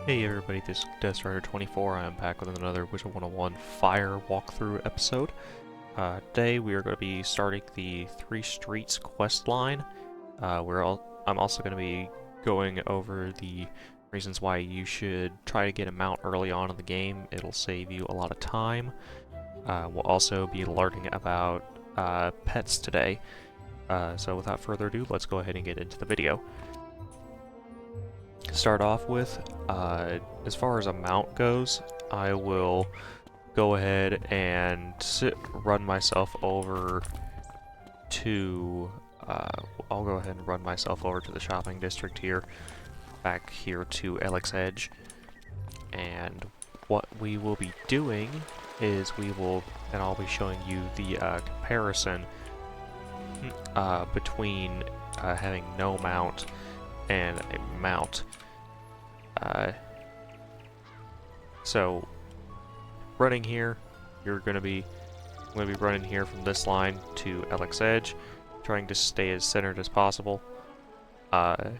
Hey everybody, this is Deathstrider24. I am back with another Wizard101 Fire walkthrough episode. Today we are going to be starting the 3 Streets quest line. I'm also going to be going over the reasons why you should try to get a mount early on in the game. It'll save you a lot of time. We'll also be learning about pets today. So without further ado, let's go ahead and get into the video. To start off with, as far as a mount goes, I will go ahead and run myself over to, I'll go ahead and run myself over to the shopping district here, back here to Alex Edge, and what we will be doing is I'll be showing you the comparison between having no mount and a mount. So running here, I'm gonna be running here from this line to Alex Edge, trying to stay as centered as possible. And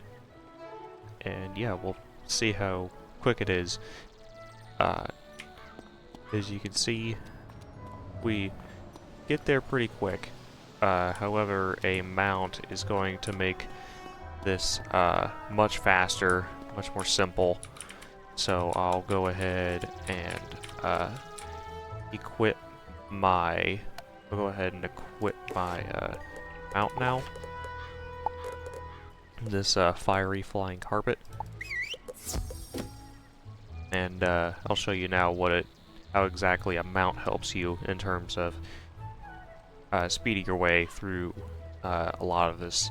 yeah, we'll see how quick it is. As you can see, we get there pretty quick. However, a mount is going to make this much faster, much more simple. So I'll go ahead and equip my mount now. This fiery flying carpet, and I'll show you now how exactly a mount helps you in terms of speeding your way through a lot of this.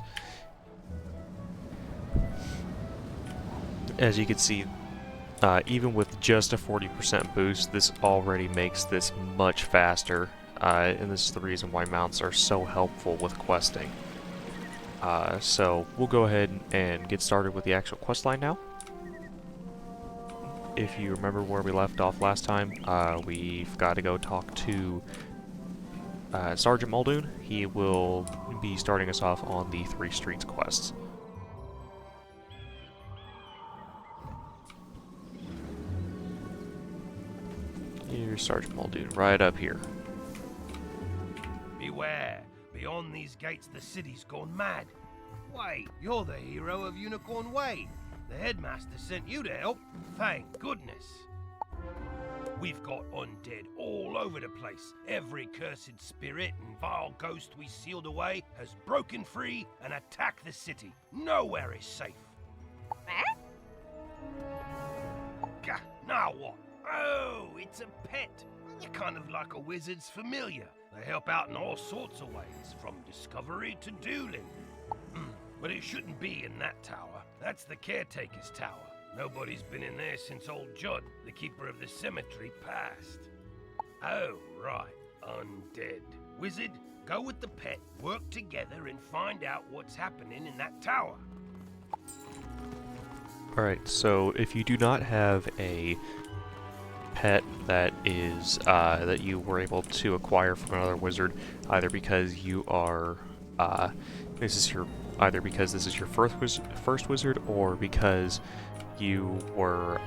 As you can see, even with just a 40% boost, this already makes this much faster, and this is the reason why mounts are so helpful with questing. So we'll go ahead and get started with the actual quest line now. If you remember where we left off last time, we've got to go talk to Sergeant Muldoon. He will be starting us off on the 3 Streets quests. Here's Sergeant Muldoon, right up here. Beware! Beyond these gates, the city's gone mad. Wait, you're the hero of Unicorn Way. The headmaster sent you to help. Thank goodness. We've got undead all over the place. Every cursed spirit and vile ghost we sealed away has broken free and attacked the city. Nowhere is safe. Gah, now what? Oh, it's a pet. You're kind of like a wizard's familiar. They help out in all sorts of ways, from discovery to dueling. But it shouldn't be in that tower. That's the caretaker's tower. Nobody's been in there since old Judd, the keeper of the cemetery, passed. Oh, right. Undead. Wizard, go with the pet, work together, and find out what's happening in that tower. Alright, so if you do not have a pet that is that you were able to acquire from another wizard, either because you are this is your first wizard, or because you were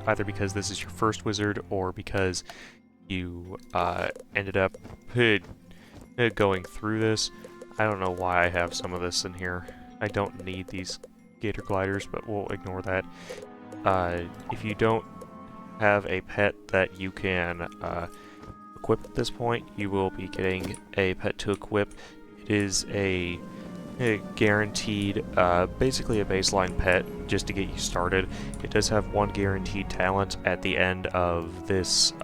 either because this is your first wizard, or because you ended up going through this. I don't know why I have some of this in here. I don't need these gator gliders, but we'll ignore that. If you don't have a pet that you can equip at this point, you will be getting a pet to equip. It is a guaranteed, basically a baseline pet just to get you started. It does have one guaranteed talent at the end of this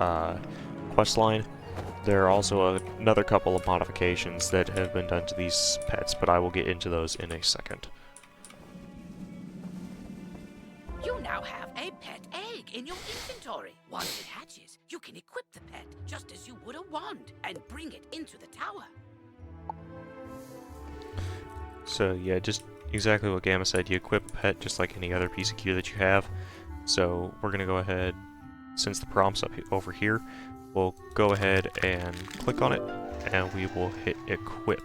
quest line. There are also another couple of modifications that have been done to these pets, but I will get into those in a second. You now have a pet egg in your inventory. Once it hatches, you can equip the pet just as you would a wand and bring it into the tower. So yeah, just exactly what Gamma said. You equip a pet just like any other piece of gear that you have. So we're gonna go ahead, since the prompt's over here, we'll go ahead and click on it, and we will hit equip.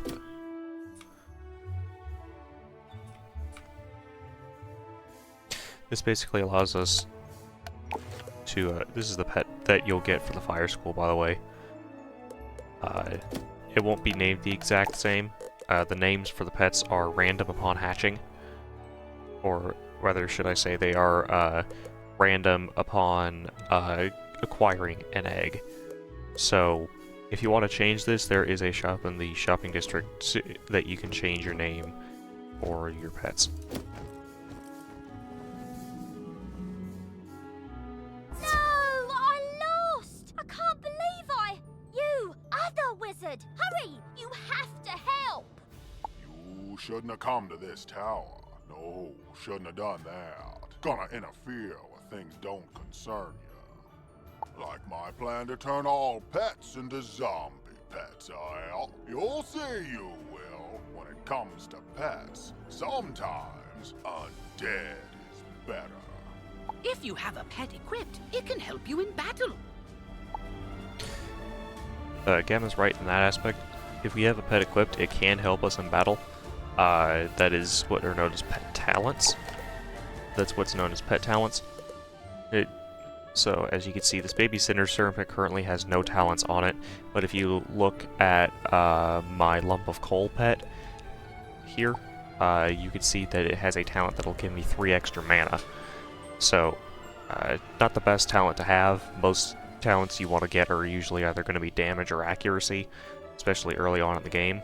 This basically allows us to, this is the pet that you'll get for the fire school, by the way. It won't be named the exact same. The names for the pets are random upon hatching. Or rather, should I say, they are random upon acquiring an egg. So, if you want to change this, there is a shop in the shopping district that you can change your name for your pets. Wizard, hurry! You have to help! You shouldn't have come to this tower. No, shouldn't have done that. Gonna interfere with things don't concern you. Like my plan to turn all pets into zombie pets, You'll see you will. When it comes to pets, sometimes undead is better. If you have a pet equipped, it can help you in battle. Gamma's right in that aspect. If we have a pet equipped, it can help us in battle. That is what are known as pet talents. That's what's known as pet talents. So, as you can see, this babysitter serpent currently has no talents on it, but if you look at my lump of coal pet here, you can see that it has a talent that'll give me 3 extra mana. So, not the best talent to have. Most talents you want to get are usually either going to be damage or accuracy, especially early on in the game.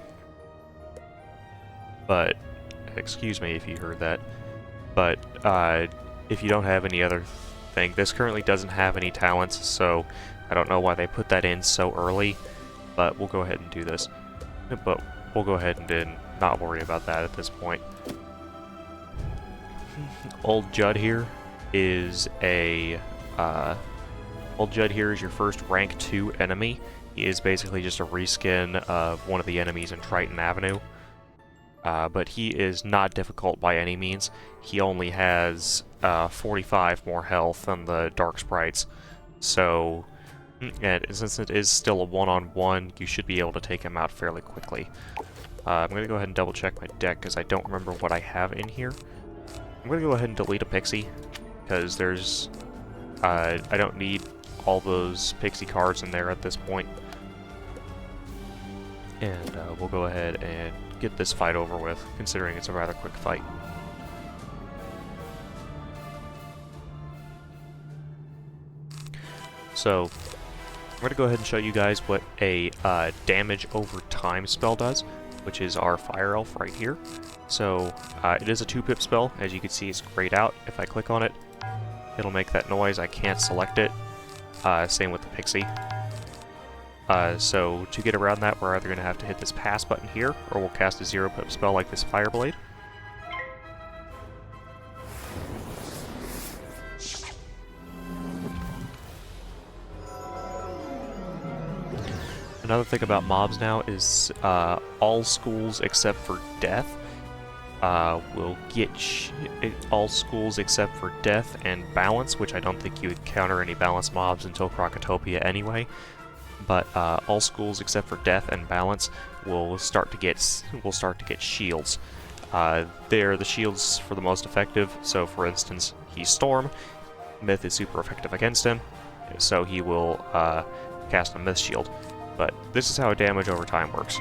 But, excuse me if you heard that, but if you don't have any other thing, this currently doesn't have any talents, so I don't know why they put that in so early, but we'll go ahead and do this. But we'll go ahead and not worry about that at this point. Old Judd here is a Old Judd here is your first rank 2 enemy. He is basically just a reskin of one of the enemies in Triton Avenue. But he is not difficult by any means. He only has 45 more health than the Dark Sprites. So, and since it is still a one-on-one, you should be able to take him out fairly quickly. I'm going to go ahead and double check my deck because I don't remember what I have in here. I'm going to go ahead and delete a pixie because there's... I don't need all those pixie cards in there at this point. And we'll go ahead and get this fight over with, considering it's a rather quick fight. So, I'm going to go ahead and show you guys what a damage over time spell does, which is our Fire Elf right here. So, it is a 2-pip spell. As you can see, it's grayed out. If I click on it, it'll make that noise. I can't select it. Same with the Pixie. So to get around that, we're either going to have to hit this pass button here, or we'll cast a 0-pip spell like this Fireblade. Another thing about mobs now is all schools except for death will get all schools except for death and balance, which I don't think you would counter any balance mobs until Crocotopia anyway. But all schools except for death and balance will start to get shields. They're the shields for the most effective. So, for instance, he's Storm. Myth is super effective against him, so he will cast a Myth Shield. But this is how damage over time works.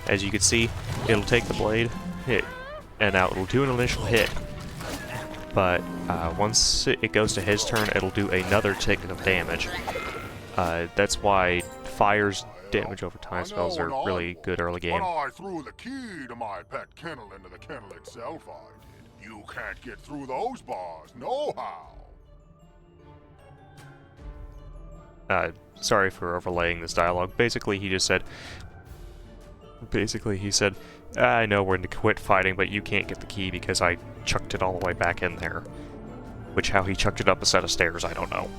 As you can see, it'll take the blade, hit, and now it'll do an initial hit. But once it goes to his turn, it'll do another tick of damage. That's why Fire's damage over time spells are really good early game. When I threw the key to my pet kennel into the kennel itself, I did. You can't get through those bars, nohow. Sorry for overlaying this dialogue. Basically, he said, I know we're to quit fighting, but you can't get the key because I chucked it all the way back in there. Which, how he chucked it up a set of stairs, I don't know.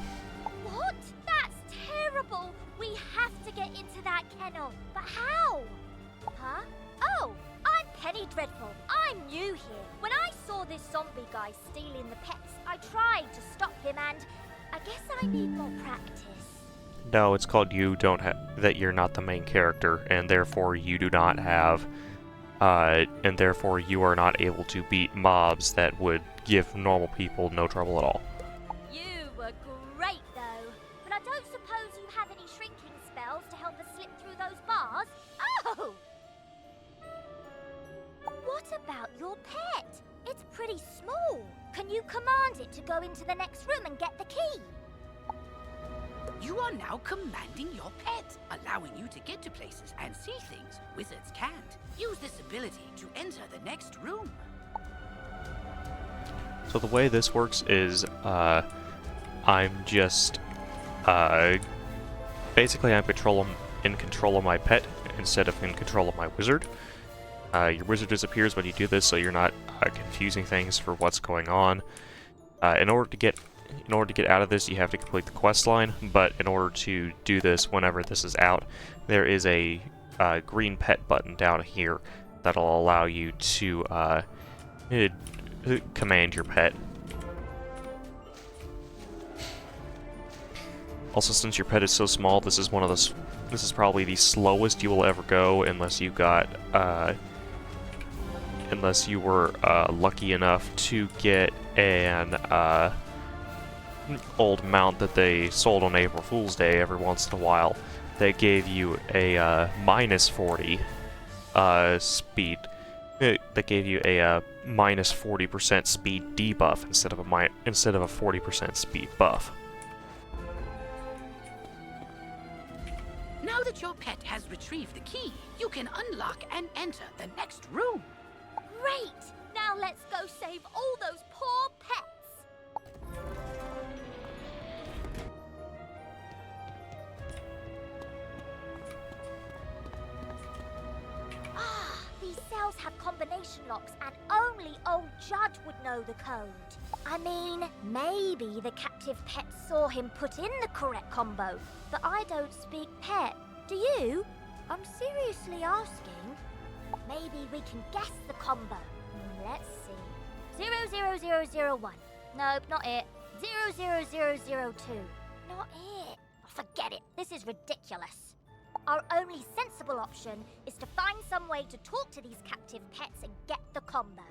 What? That's terrible! We have to get into that kennel. But how? Huh? Oh, I'm Penny Dreadful. I'm new here. When I saw this zombie guy stealing the pets, I tried to stop him and I guess I need more practice. No, it's called that you're not the main character, and therefore you do not have and therefore you are not able to beat mobs that would give normal people no trouble at all. You were great, though. But I don't suppose you have any shrinking spells to help us slip through those bars? Oh! What about your pet? It's pretty small. Can you command it to go into the next room and get the key? You are now commanding your pet, allowing you to get to places and see things wizards can't. Use this ability to enter the next room. So the way this works is, I'm just, basically I'm in control of my pet instead of in control of my wizard. Your wizard disappears when you do this, so you're not confusing things for what's going on. In order to get out of this, you have to complete the quest line, but in order to do this whenever this is out, there is a green pet button down here that'll allow you to command your pet. Also, since your pet is so small, this is probably the slowest you will ever go unless you got unless you were lucky enough to get an old mount that they sold on April Fool's Day every once in a while. They gave you a minus 40 speed. That gave you a minus 40% speed debuff instead of a 40% speed buff. Now that your pet has retrieved the key, you can unlock and enter the next room. Great! Now let's go save all those poor pets! Ah, these cells have combination locks and only old Judd would know the code. I mean, maybe the captive pet saw him put in the correct combo, but I don't speak pet. Do you? I'm seriously asking. Maybe we can guess the combo. Let's see. 00001. Nope, not it. 00002. Not it. Forget it. This is ridiculous. Our only sensible option is to find some way to talk to these captive pets and get the combo.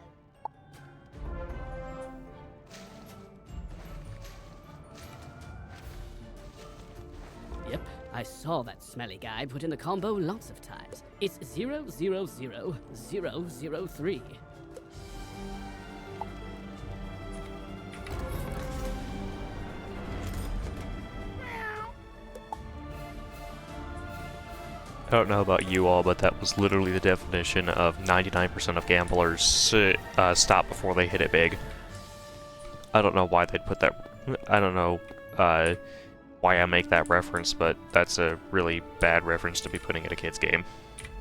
Yep, I saw that smelly guy put in the combo lots of times. It's 000003. I don't know about you all, but that was literally the definition of 99% of gamblers stop before they hit it big. I don't know why they'd put that. I don't know why I make that reference, but that's a really bad reference to be putting in a kid's game.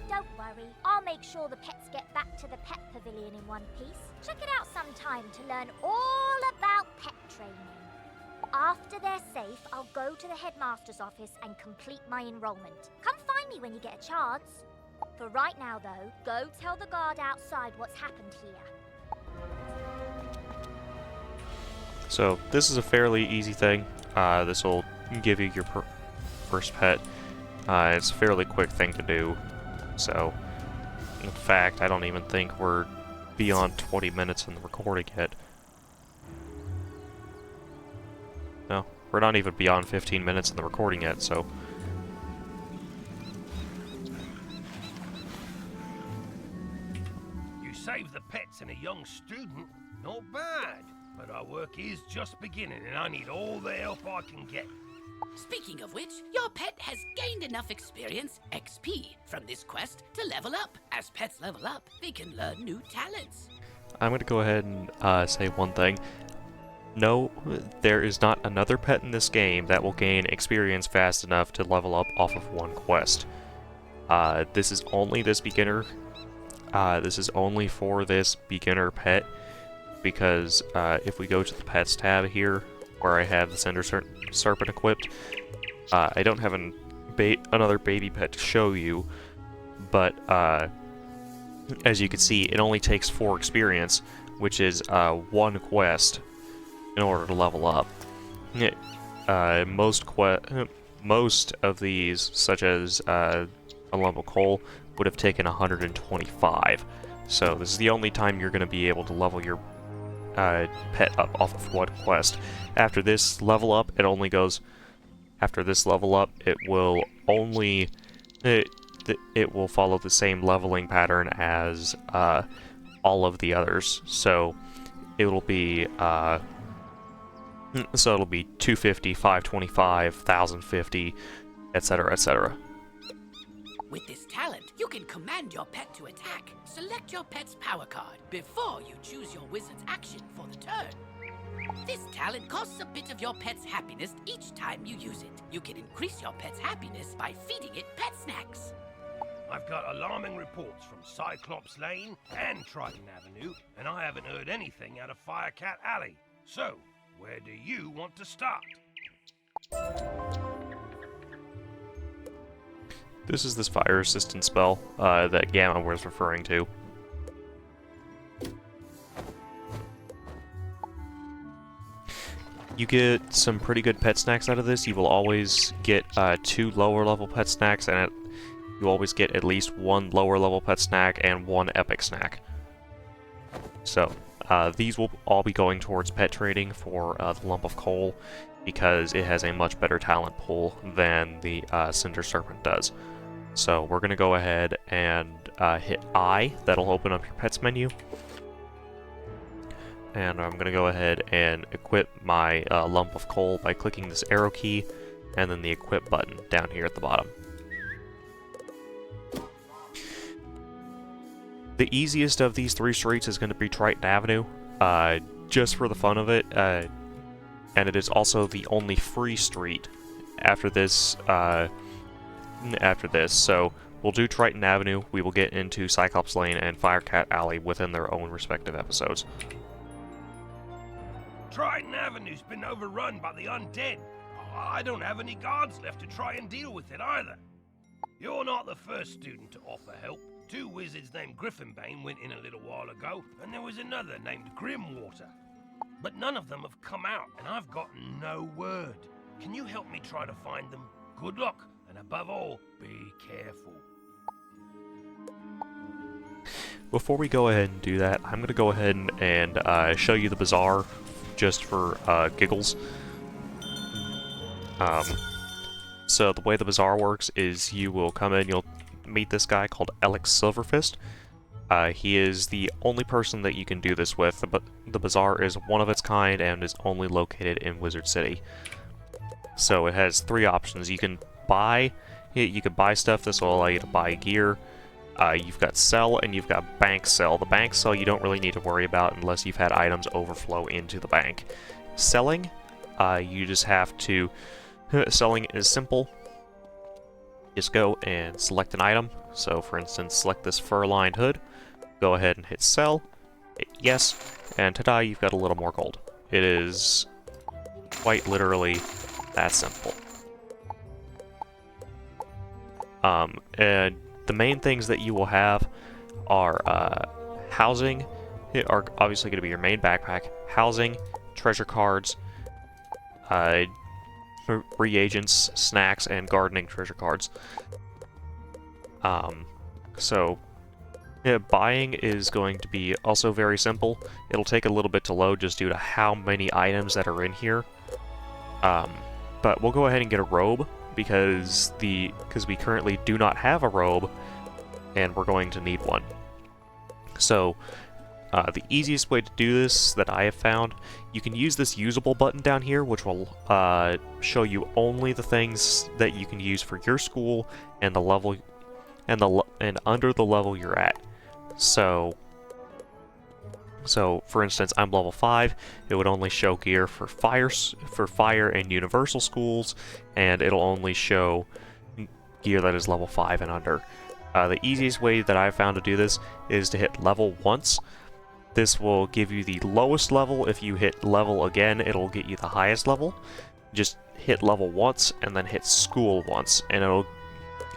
Don't worry, I'll make sure the pets get back to the pet pavilion in one piece. Check it out sometime to learn all about pet training. After they're safe, I'll go to the headmaster's office and complete my enrollment. Come find me when you get a chance. For right now, though, go tell the guard outside what's happened here. So this is a fairly easy thing. This will give you your first pet. It's a fairly quick thing to do. So, in fact, I don't even think we're beyond 20 minutes in the recording yet. No, we're not even beyond 15 minutes in the recording yet, so... You save the pets and a young student, not bad. But our work is just beginning and I need all the help I can get. Speaking of which, your pet has gained enough experience, XP, from this quest to level up. As pets level up, they can learn new talents. I'm going to go ahead and say one thing. No, there is not another pet in this game that will gain experience fast enough to level up off of one quest. This is only this beginner. This is only for this beginner pet, because if we go to the pets tab here, where I have the Cinder Serpent equipped, I don't have another baby pet to show you, but as you can see, it only takes 4 experience, which is 1 quest, in order to level up. Most of these, such as a lump of coal, would have taken 125. So this is the only time you're going to be able to level your pet up off of one quest. After this level up, it only goes... After this level up, it will only... It will follow the same leveling pattern as all of the others. So it'll be... So it'll be 250, 525, 1050, etc., etc. With this talent, you can command your pet to attack. Select your pet's power card before you choose your wizard's action for the turn. This talent costs a bit of your pet's happiness each time you use it. You can increase your pet's happiness by feeding it pet snacks. I've got alarming reports from Cyclops Lane and Triton Avenue, and I haven't heard anything out of Firecat Alley. So, where do you want to start? This is this fire assistant spell that Gamma was referring to. You get some pretty good pet snacks out of this. You will always get 2 lower level pet snacks, and you always get at least 1 lower level pet snack and 1 epic snack. So, these will all be going towards pet trading for the lump of coal, because it has a much better talent pool than the Cinder Serpent does. So we're going to go ahead and hit I. That'll open up your pets menu. And I'm going to go ahead and equip my lump of coal by clicking this arrow key and then the equip button down here at the bottom. The easiest of these 3 streets is going to be Triton Avenue, just for the fun of it, and it is also the only free street after this. So we'll do Triton Avenue. We will get into Cyclops Lane and Firecat Alley within their own respective episodes. Triton Avenue's been overrun by the undead. I don't have any guards left to try and deal with it either. You're not the first student to offer help. 2 wizards named Griffinbane went in a little while ago, and there was another named Grimwater. But none of them have come out, and I've got no word. Can you help me try to find them? Good luck, and above all, be careful. Before we go ahead and do that, I'm going to go ahead and show you the bazaar, just for giggles. So the way the bazaar works is you will come in, you'll meet this guy called Alex Silverfist. He is the only person that you can do this with, but the bazaar is one of its kind and is only located in Wizard City. So it has 3 options. You can buy stuff. This will allow you to buy gear. You've got sell and you've got bank sell. The bank sell you don't really need to worry about unless you've had items overflow into the bank. Selling, you just have to... Selling is simple. Just go and select an item. So for instance, select this fur-lined hood. Go ahead and hit sell. Hit yes. And ta-da, you've got a little more gold. It is quite literally that simple. And the main things that you will have are housing, are obviously going to be your main backpack, housing, treasure cards, reagents, snacks, and gardening treasure cards. So buying is going to be also very simple. It'll take a little bit to load just due to how many items that are in here. But we'll go ahead and get a robe because we currently do not have a robe, and we're going to need one. So the easiest way to do this that I have found, you can use this usable button down here, which will show you only the things that you can use for your school and the level and under the level you're at. So for instance, I'm level 5. It would only show gear for fire and universal schools, and it'll only show gear that is level 5 and under. The easiest way that I've found to do this is to hit level once. This will give you the lowest level. If you hit level again, it'll get you the highest level. Just hit level once and then hit school once, and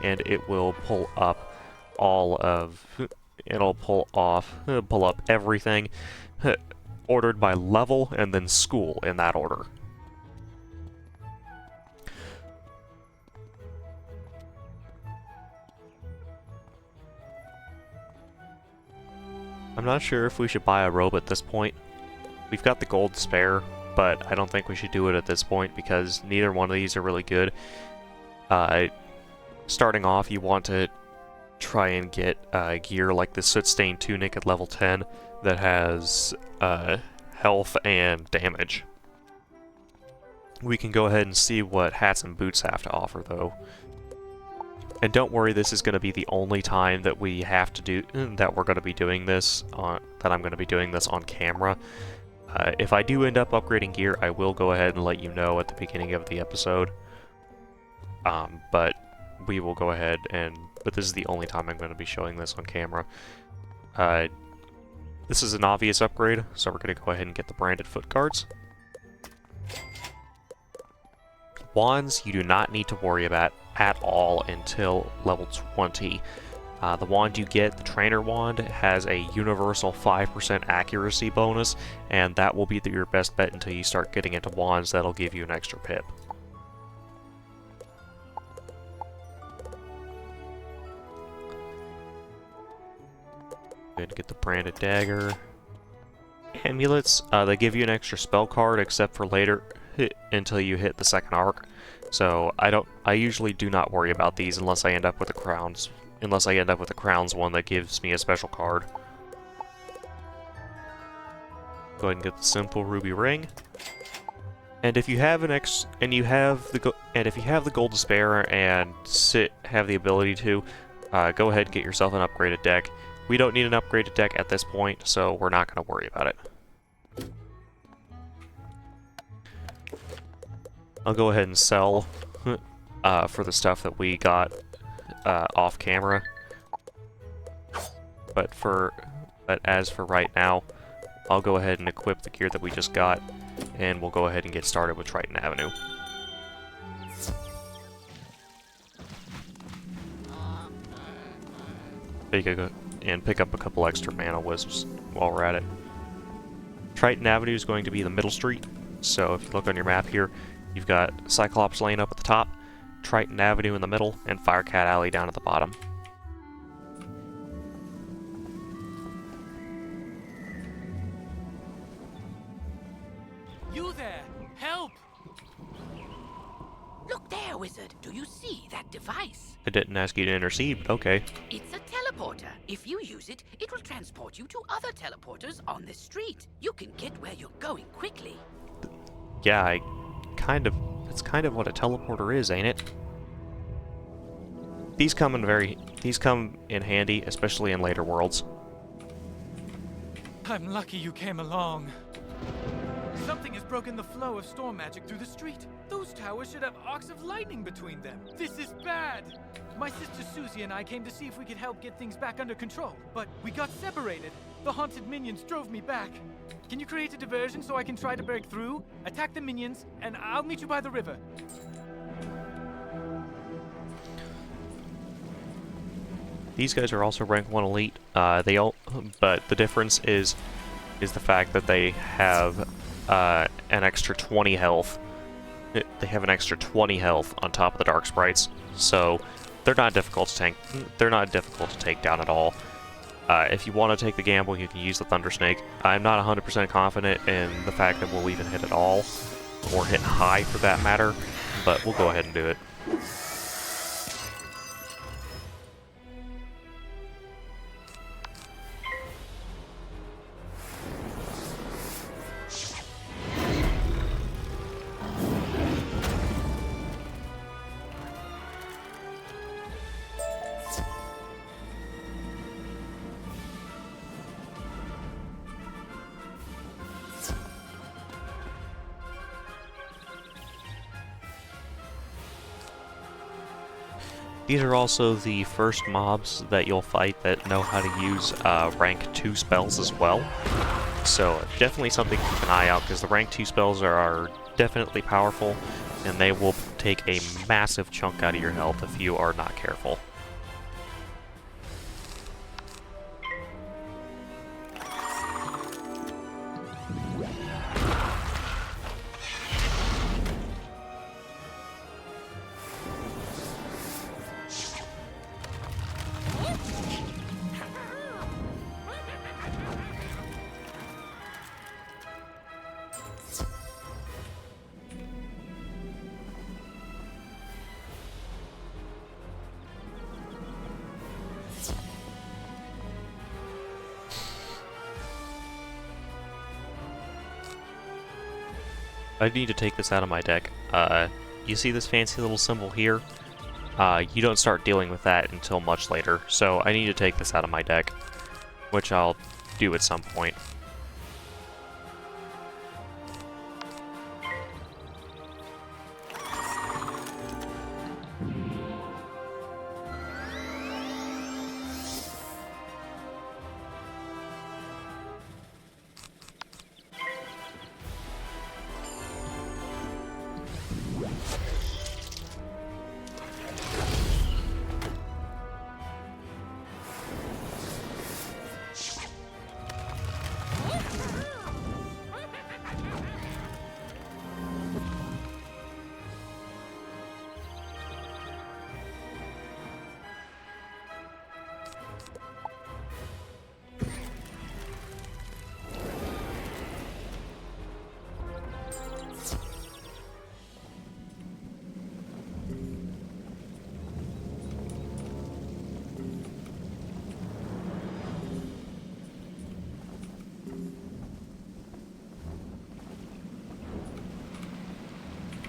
it will pull up all of. It'll pull up everything ordered by level and then school in that order. I'm not sure if we should buy a robe at this point. We've got the gold to spare, but I don't think we should do it at this point because neither one of these are really good. Starting off, you want to try and get gear like the soot-stained tunic at level 10 that has health and damage. We can go ahead and see what hats and boots have to offer, though. And don't worry, this is going to be the only time that we have to do that we're going to be doing this on I'm going to be doing this on camera. If I do end up upgrading gear, I will go ahead and let you know at the beginning of the episode. But we will go ahead but this is the only time I'm going to be showing this on camera. This is an obvious upgrade, so we're going to go ahead and get the branded foot guards. Wands, you do not need to worry about at all until level 20. The wand you get, the trainer wand, has a universal 5% accuracy bonus, and that will be your best bet until you start getting into wands that'll give you an extra pip. Going to get the branded dagger. Amulets, they give you an extra spell card except for later until you hit the second arc. So I usually do not worry about these unless I end up with the crowns. Unless I end up with the crowns one that gives me a special card. Go ahead and get the simple ruby ring. And if you have the gold to spare and have the ability to, go ahead and get yourself an upgraded deck. We don't need an upgraded deck at this point, so we're not going to worry about it. I'll go ahead and sell for the stuff that we got off camera. But as for right now, I'll go ahead and equip the gear that we just got, and we'll go ahead and get started with Triton Avenue. And pick up a couple extra mana wisps while we're at it. Triton Avenue is going to be the middle street, so if you look on your map here, you've got Cyclops Lane up at the top, Triton Avenue in the middle, and Firecat Alley down at the bottom. You there! Help! Look there, Wizard. Do you see that device? I didn't ask you to intercede, but okay. It's a teleporter. If you use it, it will transport you to other teleporters on this street. You can get where you're going quickly. Yeah, that's kind of what a teleporter is, ain't it? These come in handy, especially in later worlds. I'm lucky you came along. Something has broken the flow of storm magic through the street. Those towers should have arcs of lightning between them. This is bad. My sister Susie and I came to see if we could help get things back under control, but we got separated. The haunted minions drove me back. Can you create a diversion so I can try to break through? Attack the minions, and I'll meet you by the river. These guys are also rank 1 elite. But the difference is the fact that they have an extra 20 health. They have an extra 20 health on top of the dark sprites, so they're not difficult to tank. They're not difficult to take down at all. If you want to take the gamble, you can use the Thunder Snake. I'm not 100% confident in the fact that we'll even hit it all, or hit high for that matter, but we'll go ahead and do it. These are also the first mobs that you'll fight that know how to use rank 2 spells as well. So definitely something to keep an eye out, because the rank 2 spells are definitely powerful, and they will take a massive chunk out of your health if you are not careful. I need to take this out of my deck. You see this fancy little symbol here? You don't start dealing with that until much later, so I need to take this out of my deck, which I'll do at some point.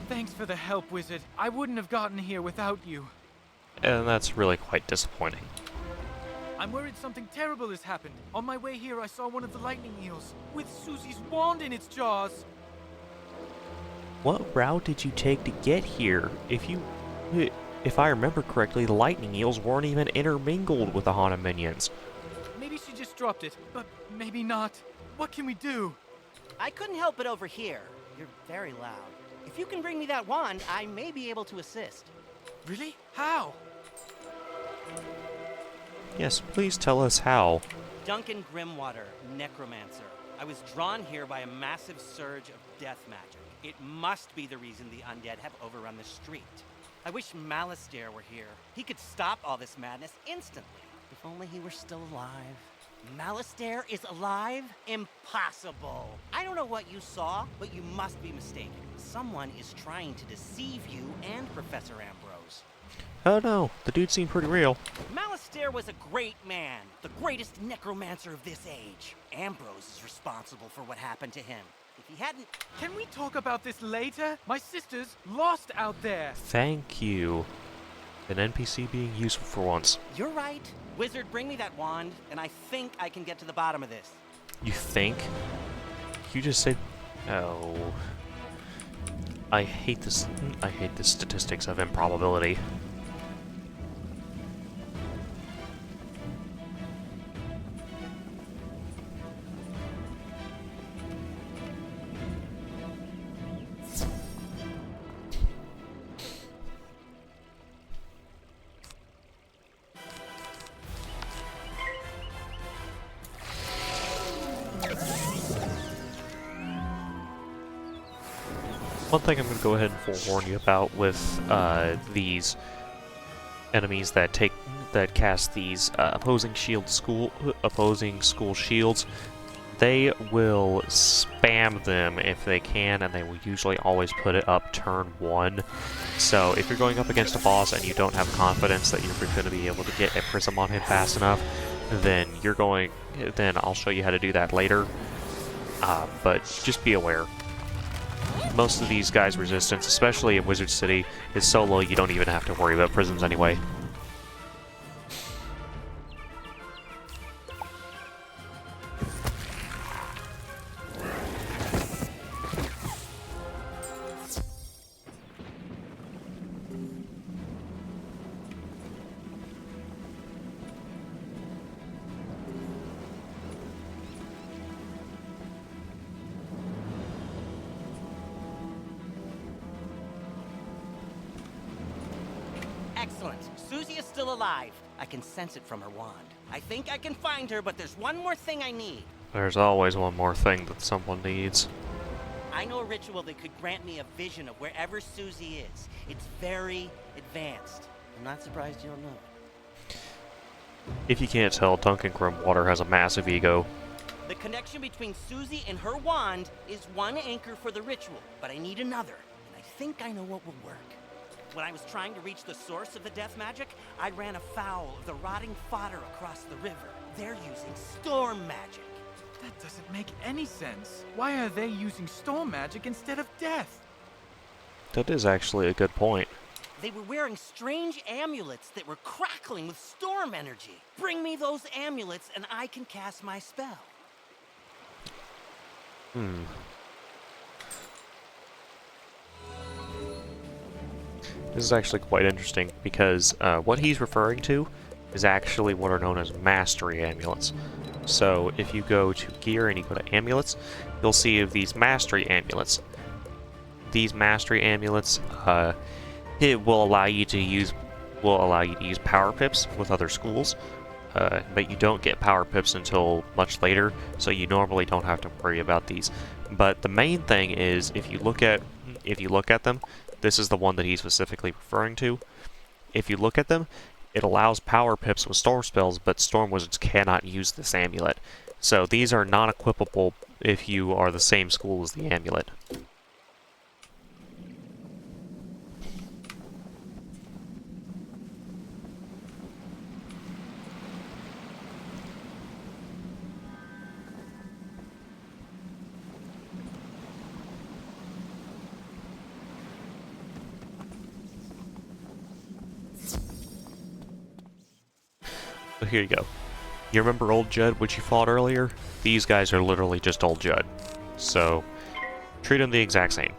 Thanks for the help, Wizard. I wouldn't have gotten here without you. And that's really quite disappointing. I'm worried something terrible has happened. On my way here, I saw one of the lightning eels with Susie's wand in its jaws. What route did you take to get here? If I remember correctly, the lightning eels weren't even intermingled with the haunted minions. Maybe she just dropped it, but maybe not. What can we do? I couldn't help it over here. You're very loud. If you can bring me that wand, I may be able to assist. Really? How? Yes, please tell us how. Duncan Grimwater, necromancer. I was drawn here by a massive surge of death magic. It must be the reason the undead have overrun the street. I wish Malastare were here. He could stop all this madness instantly. If only he were still alive. Malastare is alive? Impossible. I don't know what you saw, but you must be mistaken. Someone is trying to deceive you and Professor Ambrose. Oh no, the dude seemed pretty real. Malastare was a great man, the greatest necromancer of this age. Ambrose is responsible for what happened to him. If he hadn't... Can we talk about this later? My sister's lost out there. Thank you. An NPC being useful for once. You're right. Wizard, bring me that wand, and I think I can get to the bottom of this. You think? You just said... Oh... I hate this the statistics of improbability. One thing I'm going to go ahead and forewarn you about with these enemies that cast these opposing school shields, they will spam them if they can, and they will usually always put it up turn 1. So if you're going up against a boss and you don't have confidence that you're going to be able to get a prism on him fast enough, then I'll show you how to do that later. But just be aware. Most of these guys' resistance, especially in Wizard City, is so low you don't even have to worry about prisms anyway. Excellent. Susie is still alive. I can sense it from her wand. I think I can find her, but there's one more thing I need. There's always one more thing that someone needs. I know a ritual that could grant me a vision of wherever Susie is. It's very advanced. I'm not surprised you don't know it. If you can't tell, Duncan Grimwater has a massive ego. The connection between Susie and her wand is one anchor for the ritual, but I need another, and I think I know what will work. When I was trying to reach the source of the death magic, I ran afoul of the rotting fodder across the river. They're using storm magic. That doesn't make make any sense. Why are they using storm magic instead of death? That is actually a good point. They were wearing strange amulets that were crackling with storm energy. Bring me those amulets and I can cast my spell. This is actually quite interesting because what he's referring to is actually what are known as mastery amulets. So if you go to gear and you go to amulets, you'll see of these mastery amulets. These mastery amulets, it will allow you to use power pips with other schools, but you don't get power pips until much later, so you normally don't have to worry about these. But the main thing is, if you look at them, this is the one that he's specifically referring to. If you look at them, it allows power pips with storm spells, but storm wizards cannot use this amulet. So these are non-equipable if you are the same school as the amulet. So here you go. You remember Old Judd, which you fought earlier? These guys are literally just Old Judd. So, treat them the exact same.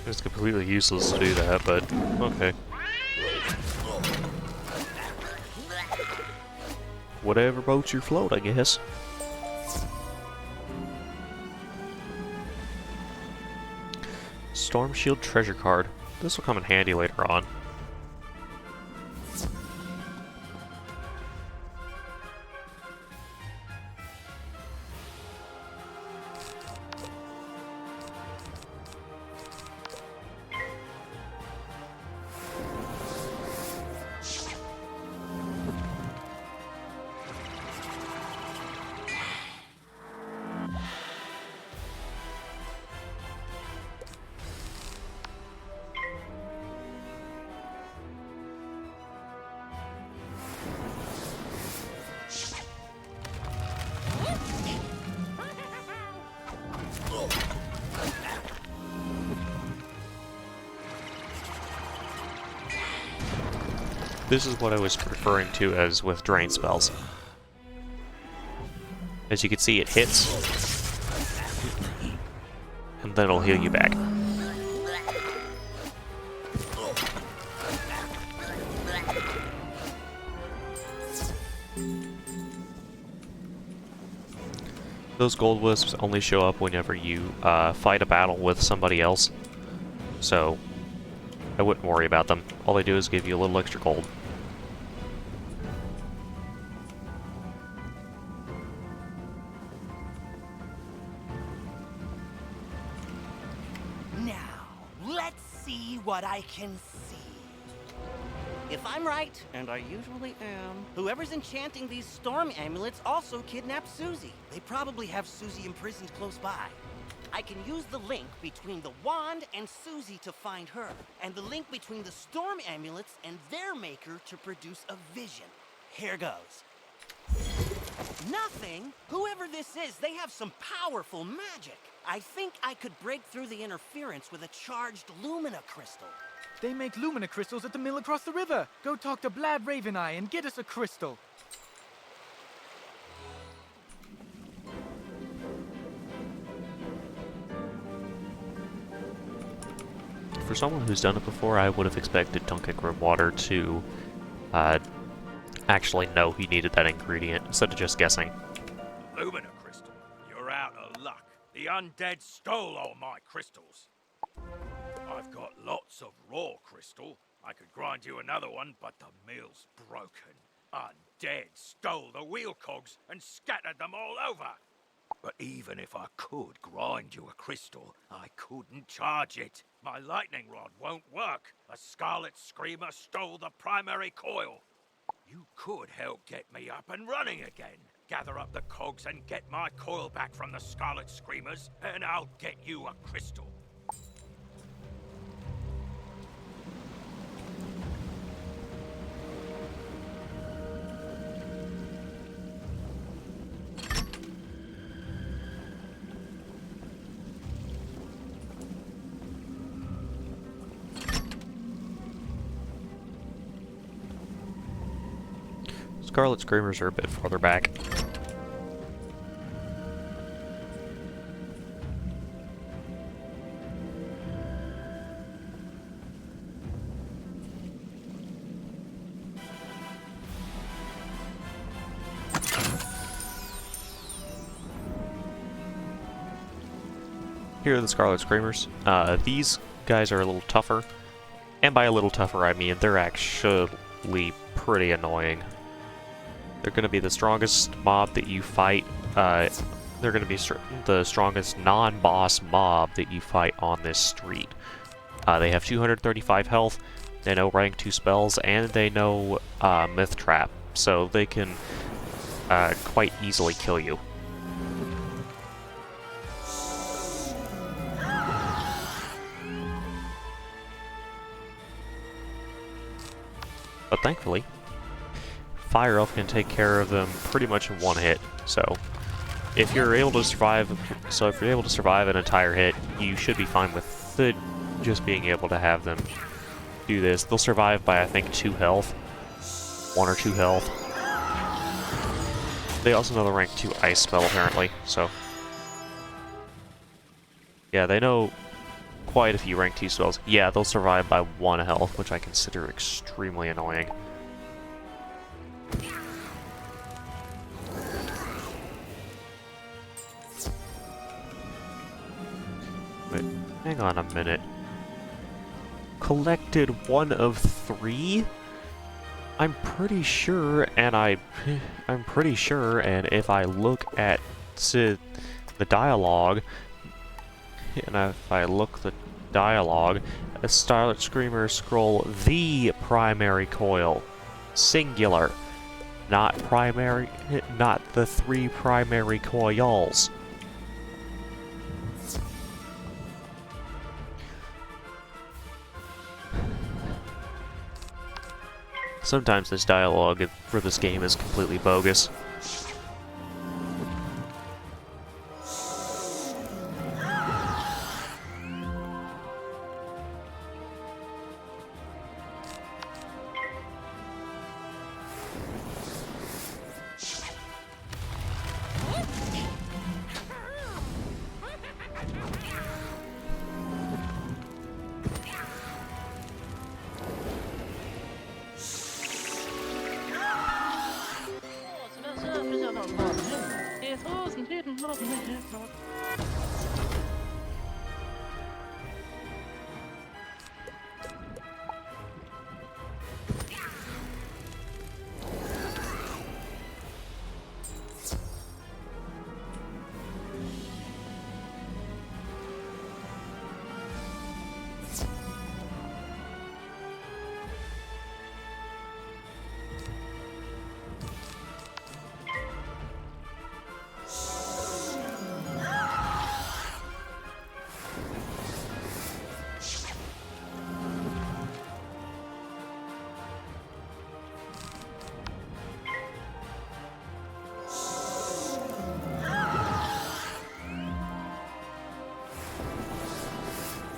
It's completely useless to do that, but okay. Whatever boats your float, I guess. Storm Shield Treasure Card. This will come in handy later on. This is what I was referring to as with drain spells. As you can see, it hits, and then it'll heal you back. Those gold wisps only show up whenever you fight a battle with somebody else, so I wouldn't worry about them. All they do is give you a little extra gold. Now, let's see what I can see. If I'm right, and I usually am, whoever's enchanting these storm amulets also kidnapped Susie. They probably have Susie imprisoned close by. I can use the link between the wand and Susie to find her, and the link between the storm amulets and their maker to produce a vision. Here goes. Nothing? Whoever this is, they have some powerful magic. I think I could break through the interference with a charged Lumina crystal. They make Lumina crystals at the mill across the river. Go talk to Blab Raveneye and get us a crystal. For someone who's done it before, I would have expected Duncan Grimwater to actually know he needed that ingredient instead of just guessing. Lumina crystal, you're out of luck. The undead stole all my crystals. I've got lots of raw crystal. I could grind you another one, but the mill's broken. Undead stole the wheel cogs and scattered them all over. But even if I could grind you a crystal, I couldn't charge it. My lightning rod won't work. A Scarlet Screamer stole the primary coil. You could help get me up and running again. Gather up the cogs and get my coil back from the Scarlet Screamers, and I'll get you a crystal. Scarlet Screamers are a bit farther back. Here are the Scarlet Screamers. These guys are a little tougher. And by a little tougher, I mean they're actually pretty annoying. They're going to be the strongest mob that you fight. They're going to be the strongest non-boss mob that you fight on this street. They have 235 health, they know rank 2 spells, and they know Myth Trap, so they can quite easily kill you. But thankfully, Fire Elf can take care of them pretty much in one hit. So if you're able to survive, an entire hit, you should be fine with just being able to have them do this. They'll survive by I think 2 health, 1 or 2 health. They also know the rank 2 ice spell apparently. So yeah, they know quite a few rank 2 spells. Yeah, they'll survive by 1 health, which I consider extremely annoying. Wait, hang on a minute. Collected 1 of 3? I'm pretty sure, and if I look at the dialogue, a Scarlet Screamer scroll the primary coil. Singular. Not the 3 primary coils. Sometimes this dialogue for this game is completely bogus.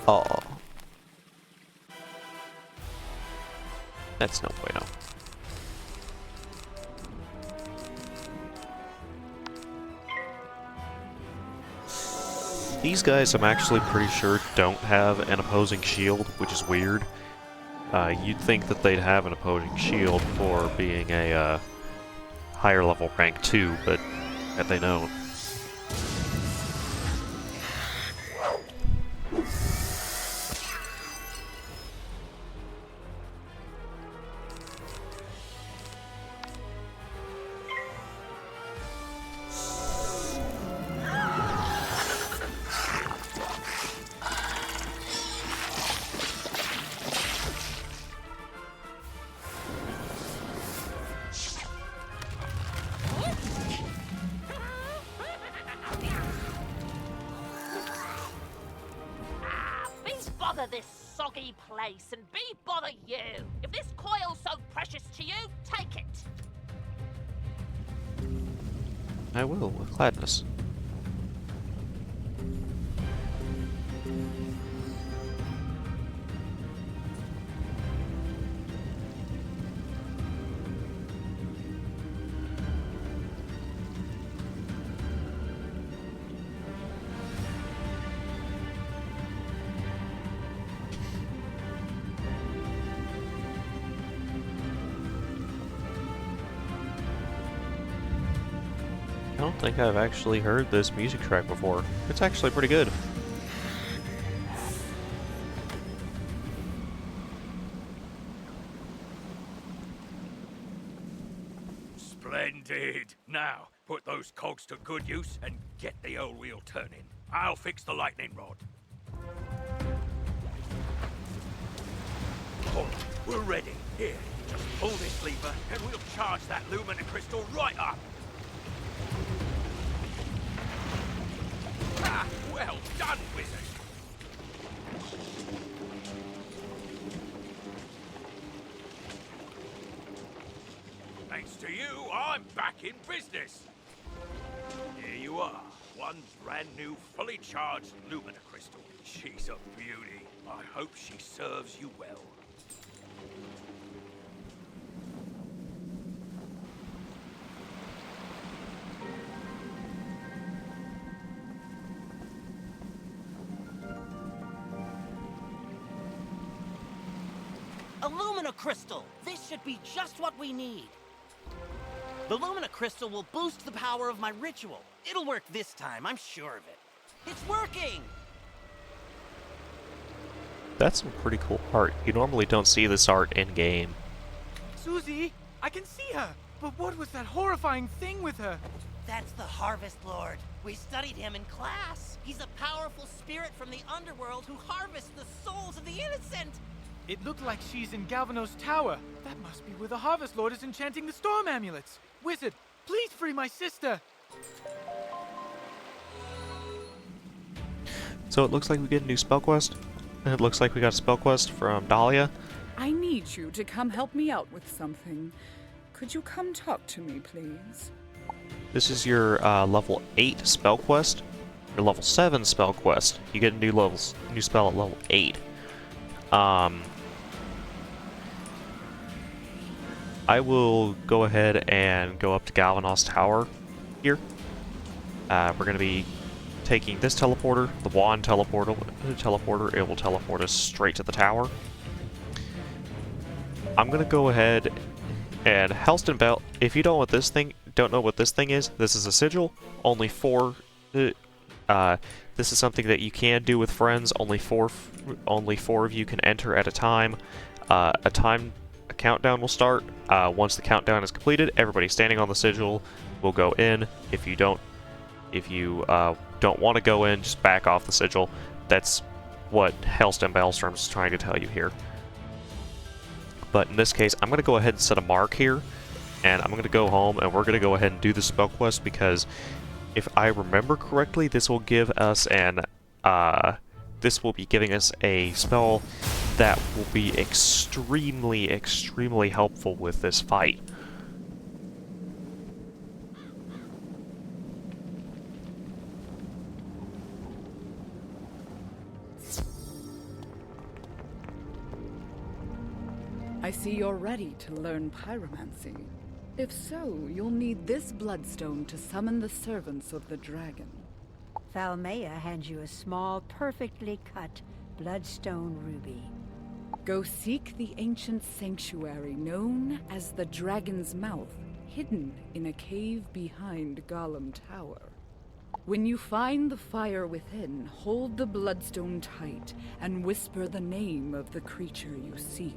Oh. That's no bueno. These guys, I'm actually pretty sure, don't have an opposing shield, which is weird. You'd think that they'd have an opposing shield for being a higher level rank 2, but yet they don't. Bother this soggy place and be bother you. If this coil's so precious to you, take it. I will, with gladness. I don't think I've actually heard this music track before. It's actually pretty good. Splendid! Now, put those cogs to good use and get the old wheel turning. I'll fix the lightning rod. Oh, we're ready. Here, just pull this lever and we'll charge that lumina crystal right up. Ah, well done, Wizard! Thanks to you, I'm back in business. Here you are, one brand new, fully charged lumina crystal. She's a beauty. I hope she serves you well. A Lumina Crystal! This should be just what we need. The Lumina Crystal will boost the power of my ritual. It'll work this time, I'm sure of it. It's working! That's some pretty cool art. You normally don't see this art in-game. Susie, I can see her. But what was that horrifying thing with her? That's the Harvest Lord. We studied him in class. He's a powerful spirit from the underworld who harvests the souls of the innocent. It looked like she's in Galvanos Tower. That must be where the Harvest Lord is enchanting the storm amulets. Wizard, please free my sister. So it looks like we get a new spell quest. And it looks like we got a spell quest from Dahlia. I need you to come help me out with something. Could you come talk to me, please? This is your level 8 spell quest. Your level 7 spell quest. You get a new spell at level 8. I will go ahead and go up to Galvanos Tower here. We're going to be taking this teleporter, the wand teleporter. It will teleport us straight to the tower. I'm going to go ahead and Helston Bell. If you don't know what this thing is, this is a sigil. Only 4. This is something that you can do with friends. Only four of you can enter at a time. A countdown will start. Once the countdown is completed, everybody standing on the sigil will go in. If you don't want to go in, just back off the sigil. That's what Hellstem Bellstorm is trying to tell you here. But in this case, I'm going to go ahead and set a mark here, and I'm going to go home, and we're going to go ahead and do the spell quest, because if I remember correctly, this will give us this will be giving us a spell that will be extremely, extremely helpful with this fight. I see you're ready to learn pyromancy. If so, you'll need this bloodstone to summon the servants of the dragon. Falmea hands you a small, perfectly cut bloodstone ruby. Go seek the ancient sanctuary known as the Dragon's Mouth, hidden in a cave behind Golem Tower. When you find the fire within, hold the bloodstone tight and whisper the name of the creature you seek.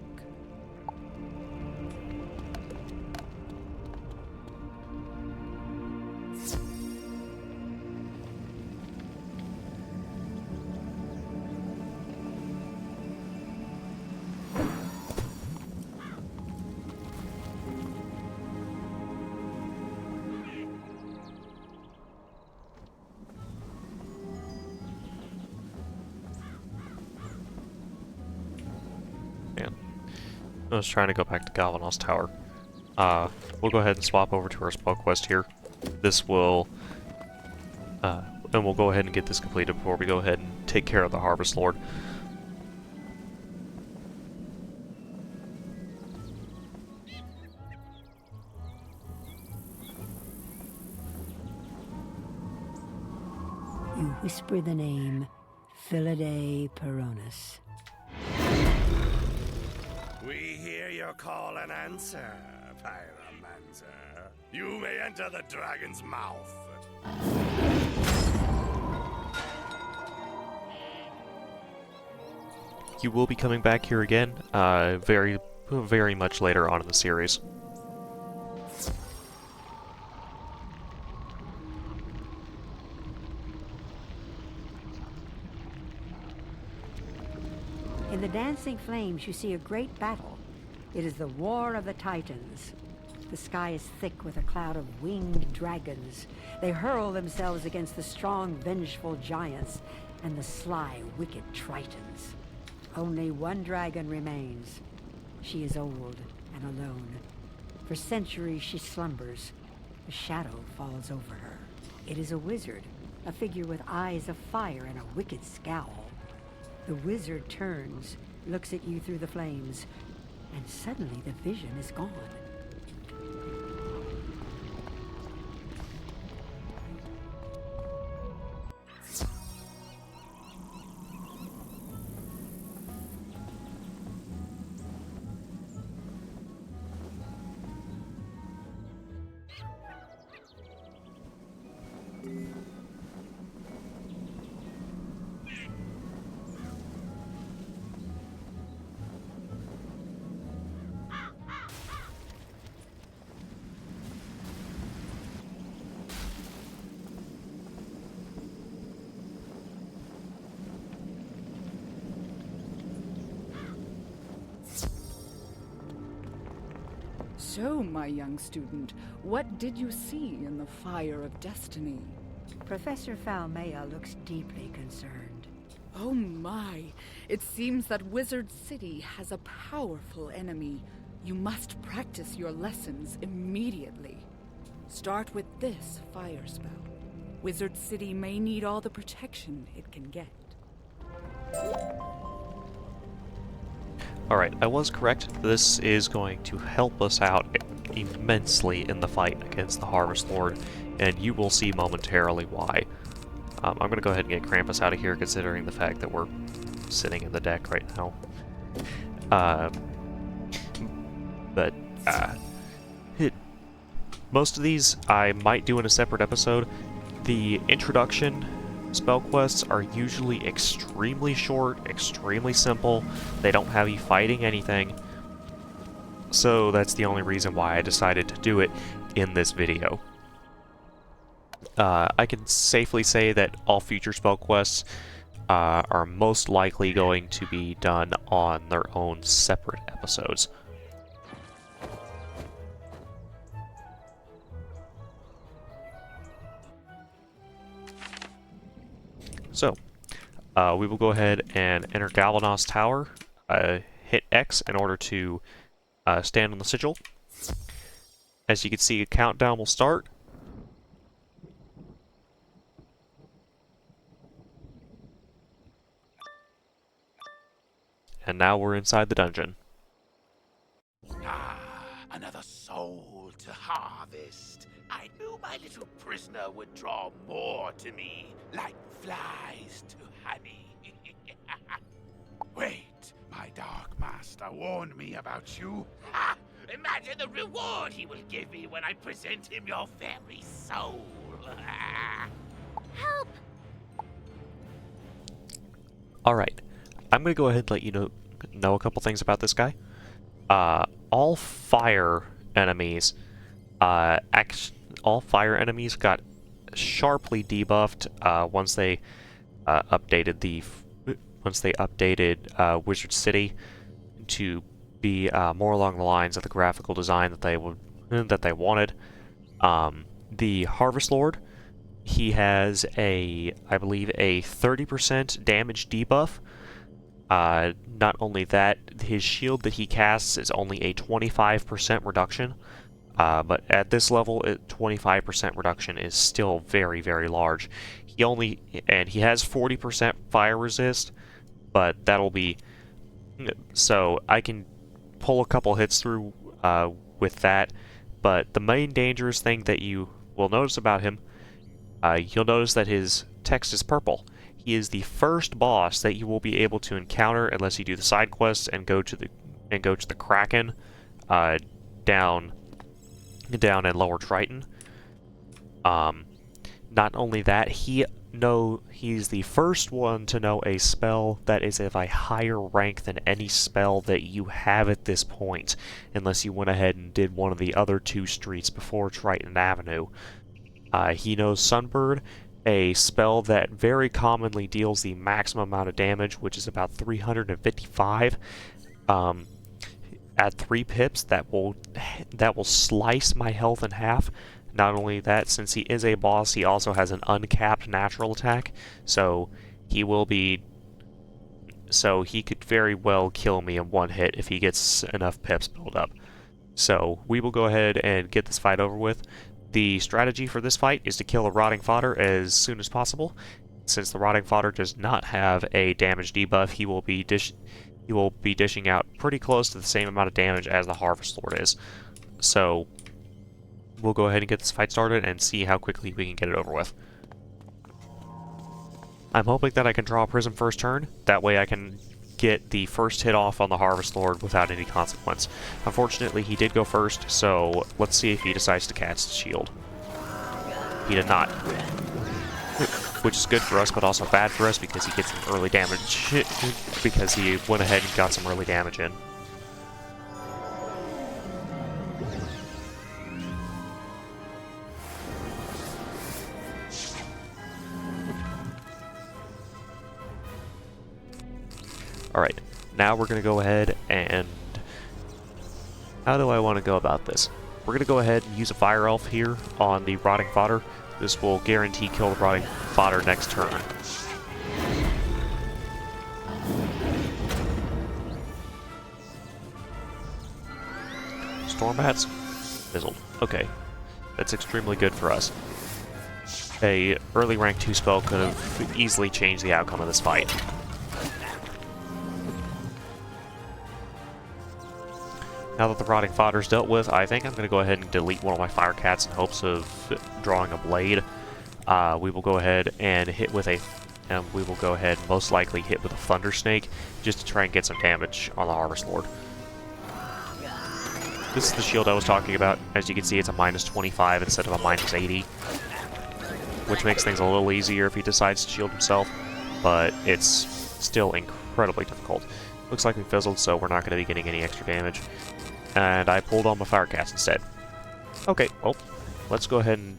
I was trying to go back to Galvanos Tower. We'll go ahead and swap over to our spell quest here. This will, and we'll go ahead and get this completed before we go ahead and take care of the Harvest Lord. You whisper the name Philaday Peronis. We hear your call and answer, Pyromancer. You may enter the dragon's mouth. You will be coming back here again, very much later on in the series. In the dancing flames, you see a great battle. It is the War of the Titans. The sky is thick with a cloud of winged dragons. They hurl themselves against the strong, vengeful giants and the sly, wicked Tritons. Only one dragon remains. She is old and alone. For centuries she slumbers. A shadow falls over her. It is a wizard, a figure with eyes of fire and a wicked scowl. The wizard turns, looks at you through the flames, and suddenly the vision is gone. So, my young student, what did you see in the fire of destiny? Professor Falmea looks deeply concerned. Oh my! It seems that Wizard City has a powerful enemy. You must practice your lessons immediately. Start with this fire spell. Wizard City may need all the protection it can get. Alright, I was correct. This is going to help us out immensely in the fight against the Harvest Lord, and you will see momentarily why. I'm going to go ahead and get Krampus out of here, considering the fact that we're sitting in the deck right now. Most of these I might do in a separate episode. The introduction spell quests are usually extremely short, extremely simple. They don't have you fighting anything. So that's the only reason why I decided to do it in this video. I can safely say that all future spell quests are most likely going to be done on their own separate episodes. So, we will go ahead and enter Galvanos Tower, hit X in order to stand on the sigil. As you can see, a countdown will start. And now we're inside the dungeon. to harvest. I knew my little prisoner would draw more to me, like flies to honey. Wait, my dark master warned me about you. Ha! Imagine the reward he will give me when I present him your very soul. Help! Alright, I'm going to go ahead and let you know a couple things about this guy. All fire enemies got sharply debuffed once they updated Wizard City to be more along the lines of the graphical design that they wanted. The Harvest Lord, he has I believe a 30% damage debuff. Not only that, his shield that he casts is only a 25% reduction. But at this level, 25% reduction is still very, very large. He has 40% fire resist, but that'll be... So I can pull a couple hits through with that, but the main dangerous thing that you will notice about him, you'll notice that his text is purple. He is the first boss that you will be able to encounter unless you do the side quests and go to the Kraken down in Lower Triton. Not only that, he's the first one to know a spell that is of a higher rank than any spell that you have at this point, unless you went ahead and did one of the other two streets before Triton Avenue. He knows Sunbird, a spell that very commonly deals the maximum amount of damage, which is about 355. At 3 pips, that will slice my health in half. Not only that, since he is a boss, he also has an uncapped natural attack, so he could very well kill me in one hit if he gets enough pips built up. So we will go ahead and get this fight over with. The strategy for this fight is to kill a rotting fodder as soon as possible. Since the rotting fodder does not have a damage debuff, he will be dishing out pretty close to the same amount of damage as the Harvest Lord is. So we'll go ahead and get this fight started and see how quickly we can get it over with. I'm hoping that I can draw a Prism first turn. That way I can get the first hit off on the Harvest Lord without any consequence. Unfortunately, he did go first, so let's see if he decides to cast Shield. He did not. Which is good for us, but also bad for us because he gets some early damage, because he went ahead and got some early damage in. Alright, now we're going to go ahead and... How do I want to go about this? We're going to go ahead and use a Fire Elf here on the Rotting Fodder. This will guarantee kill the Rotting Fodder next turn. Storm Bats? Fizzled. Okay. That's extremely good for us. A early rank 2 spell could have easily changed the outcome of this fight. Now that the Rotting Fodder's dealt with, I think I'm going to go ahead and delete one of my Fire Cats in hopes of drawing a Blade. We will go ahead and hit with we will go ahead and most likely hit with a Thunder Snake, just to try and get some damage on the Harvest Lord. This is the shield I was talking about. As you can see, it's a -25 instead of a -80, which makes things a little easier if he decides to shield himself, but it's still incredibly difficult. Looks like we fizzled, so we're not going to be getting any extra damage. And I pulled on my Fire Cats instead. Okay, well, let's go ahead and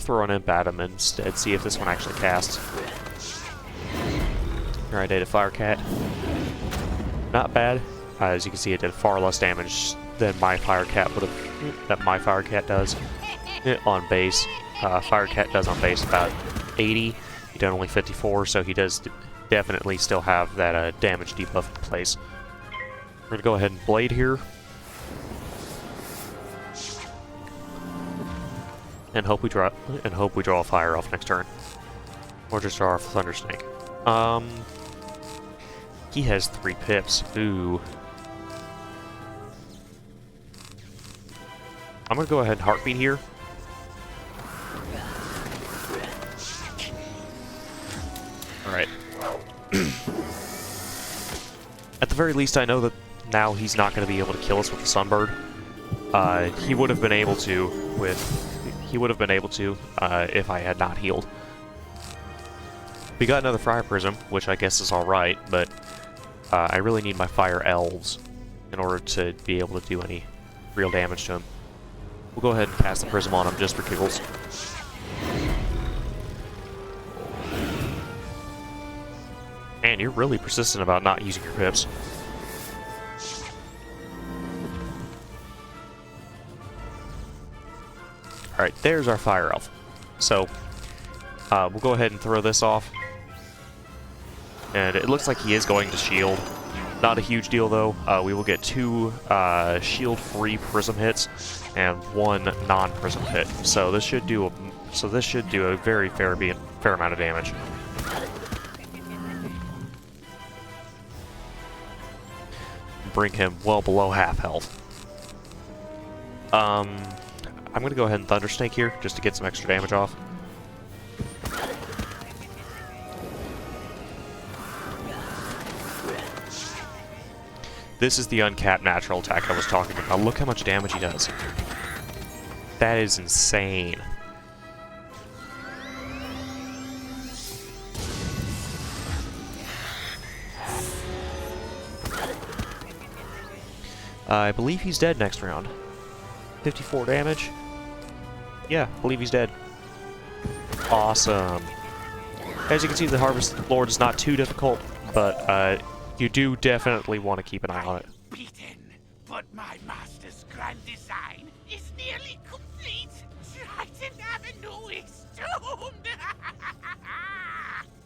throw an Imp at him instead, see if this one actually casts. Here I did a Fire Cat. Not bad. As you can see, it did far less damage than my Fire Cat does on base. Fire Cat does on base about 80. He done only 54, so he does definitely still have that damage debuff in place. We're gonna go ahead and Blade here, and hope we draw a Fire Elf next turn, or just draw a Thunder Snake. He has 3 pips. Ooh. I'm gonna go ahead and heartbeat here. Alright. At the very least, I know that now he's not going to be able to kill us with the Sunbird. He would have been able to if I had not healed. We got another Fire Prism, which I guess is alright, but I really need my Fire Elves in order to be able to do any real damage to him. We'll go ahead and cast the Prism on him just for giggles. Man, you're really persistent about not using your pips. Alright, there's our Fire Elf. So, we'll go ahead and throw this off. And it looks like he is going to shield. Not a huge deal, though. We will get 2 shield-free prism hits and 1 non-prism hit. So this should do a very fair amount of damage. Bring him well below half health. I'm gonna go ahead and Thunder Snake here just to get some extra damage off. This is the uncapped natural attack I was talking about. Look how much damage he does. That is insane. I believe he's dead next round. 54 damage. Yeah, I believe he's dead. Awesome. As you can see, the Harvest Lord is not too difficult, but you do definitely want to keep an eye on it. Beaten, but my master's grand design is nearly complete. Triton Avenue is doomed.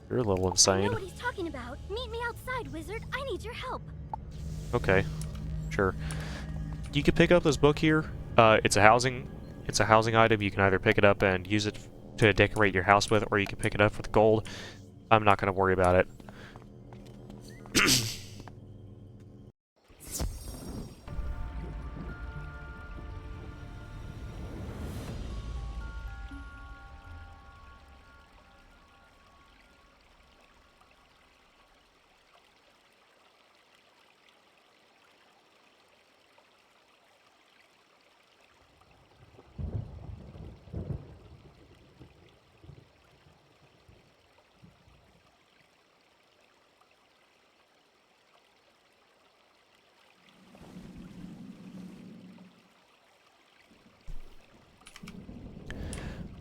You're a little I insane. know what he's talking about. Meet me outside, wizard. I need your help. Okay, sure. You can pick up this book here. It's a housing item. You can either pick it up and use it to decorate your house with, or you can pick it up for the gold. I'm not going to worry about it.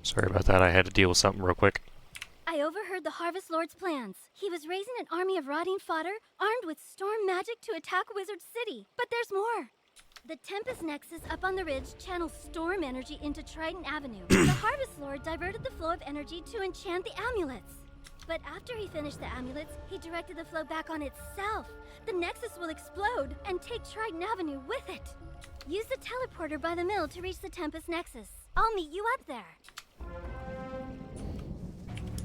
Sorry about that, I had to deal with something real quick. I overheard the Harvest Lord's plans. He was raising an army of rotting fodder, armed with storm magic to attack Wizard City. But there's more. The Tempest Nexus up on the ridge channels storm energy into Triton Avenue. The Harvest Lord diverted the flow of energy to enchant the amulets. But after he finished the amulets, he directed the flow back on itself. The Nexus will explode and take Triton Avenue with it. Use the teleporter by the mill to reach the Tempest Nexus. I'll meet you up there.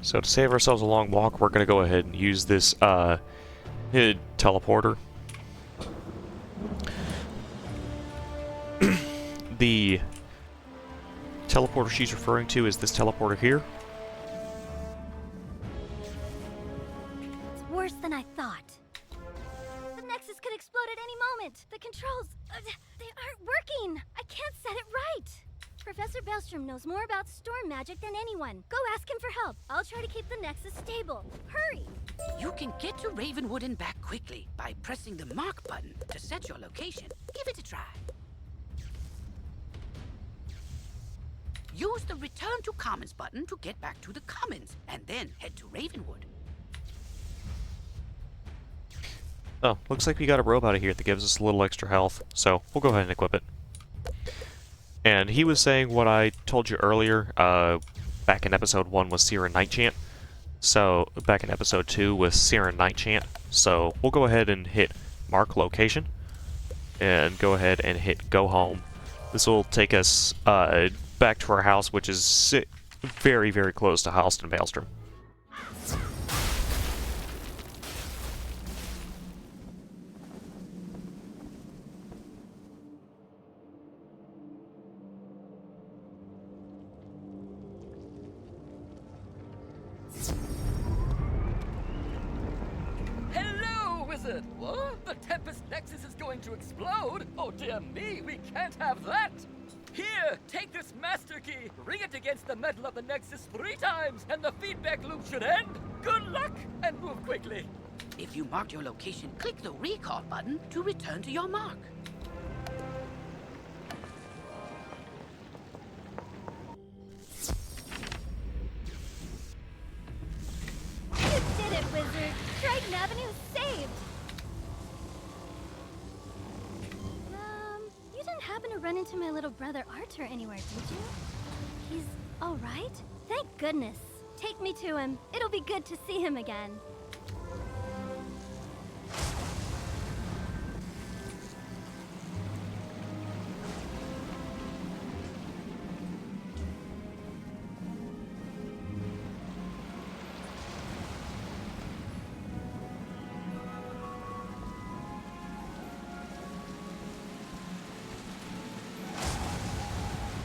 So to save ourselves a long walk, we're going to go ahead and use this teleporter. The teleporter she's referring to is this teleporter here. It's worse than I thought. The Nexus could explode at any moment. The controls, they aren't working. I can't set it right. Professor Belstrom knows more about storm magic than anyone. Go ask him for help. I'll try to keep the Nexus stable. Hurry! You can get to Ravenwood and back quickly by pressing the mark button to set your location. Give it a try. Use the Return to Commons button to get back to the Commons, and then head to Ravenwood. Oh, looks like we got a robot here that gives us a little extra health, so we'll go ahead and equip it. And he was saying what I told you earlier, back in episode 1 was Siren Nightchant. So, back in episode 2 was Siren Nightchant. So, we'll go ahead and hit Mark Location, and go ahead and hit Go Home. This will take us back to our house, which is very, very close to Halston Maelstrom. Wizard, what? The Tempest Nexus is going to explode? Oh dear me, we can't have that! Here, take this master key, ring it against the metal of the Nexus 3 times, and the feedback loop should end! Good luck, and move quickly! If you marked your location, click the recall button to return to your mark. You did it, Wizard! Triton Avenue is saved! You didn't happen to run into my little brother Arthur anywhere, did you? He's alright? Thank goodness. Take me to him. It'll be good to see him again.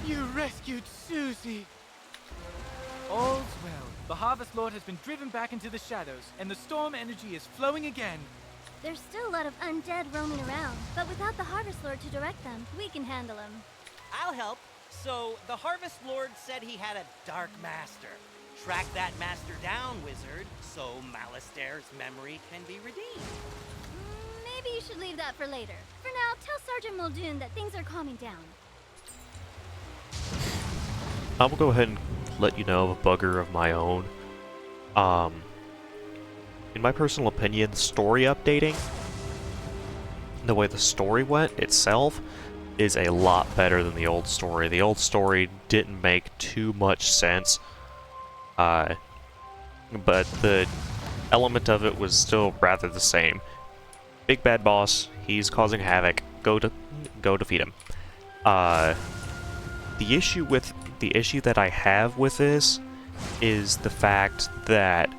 You rescued Susie! All's well. The Harvest Lord has been driven back into the shadows, and the storm energy is flowing again. There's still a lot of undead roaming around, but without the Harvest Lord to direct them, we can handle them. I'll help. So, the Harvest Lord said he had a Dark Master. Track that master down, Wizard, so Malastaire's memory can be redeemed. Maybe you should leave that for later. For now, tell Sergeant Muldoon that things are calming down. I will go ahead and let you know of a bugger of my own. In my personal opinion, story updating, the way the story went itself, is a lot better than the old story. The old story didn't make too much sense, but the element of it was still rather the same. Big bad boss, he's causing havoc. Go defeat him. The issue that I have with this is the fact that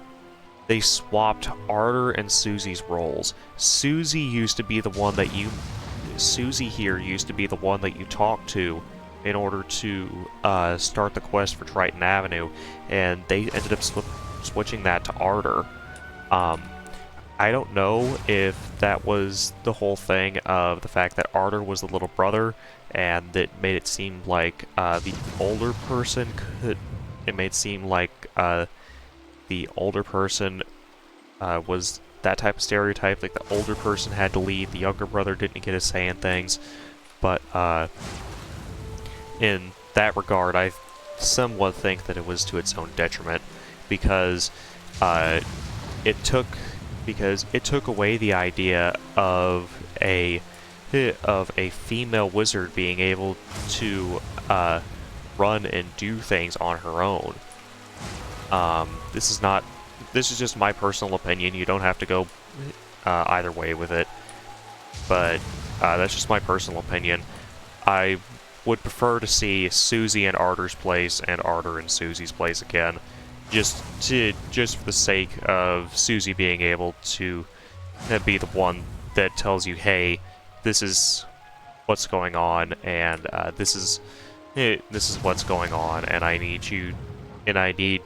they swapped Arthur and Susie's roles. Susie here used to be the one that you talked to in order to start the quest for Triton Avenue, and they ended up switching that to Arthur. I don't know if that was the whole thing of the fact that Arthur was the little brother, and that made it seem like the older person was that type of stereotype, like the older person had to lead, the younger brother didn't get a say in things. But in that regard, I somewhat think that it was to its own detriment, because it took away the idea of a female wizard being able to run and do things on her own. This is just my personal opinion. You don't have to go either way with it, but that's just my personal opinion. I would prefer to see Susie in Arthur's place and Arthur in Susie's place again, just for the sake of Susie being able to be the one that tells you, hey, this is what's going on, and this is what's going on, and I need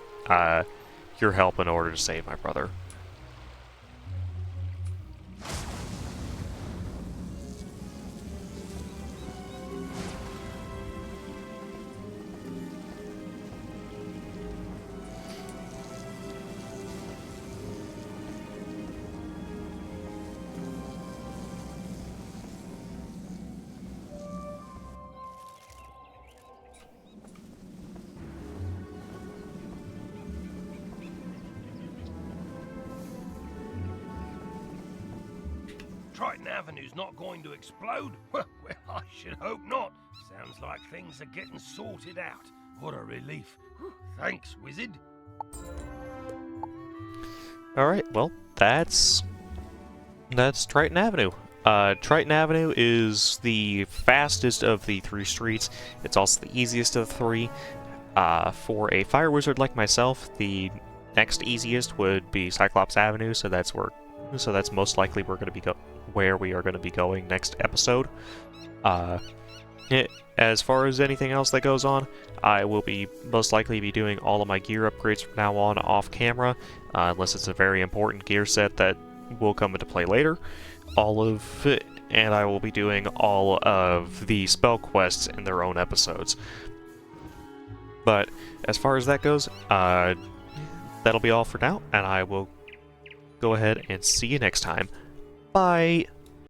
your help in order to save my brother. Triton Avenue's not going to explode? Well, I should hope not. Sounds like things are getting sorted out. What a relief. Whew, thanks, Wizard. Alright, well, that's Triton Avenue. Triton Avenue is the fastest of the 3 streets. It's also the easiest of the 3. For a fire wizard like myself, the next easiest would be Cyclops Avenue, so that's most likely where we are going to be going next episode. As far as anything else that goes on, I will most likely be doing all of my gear upgrades from now on off camera, unless it's a very important gear set that will come into play later. And I will be doing all of the spell quests in their own episodes. But as far as that goes, that'll be all for now, and I will go ahead and see you next time. Bye!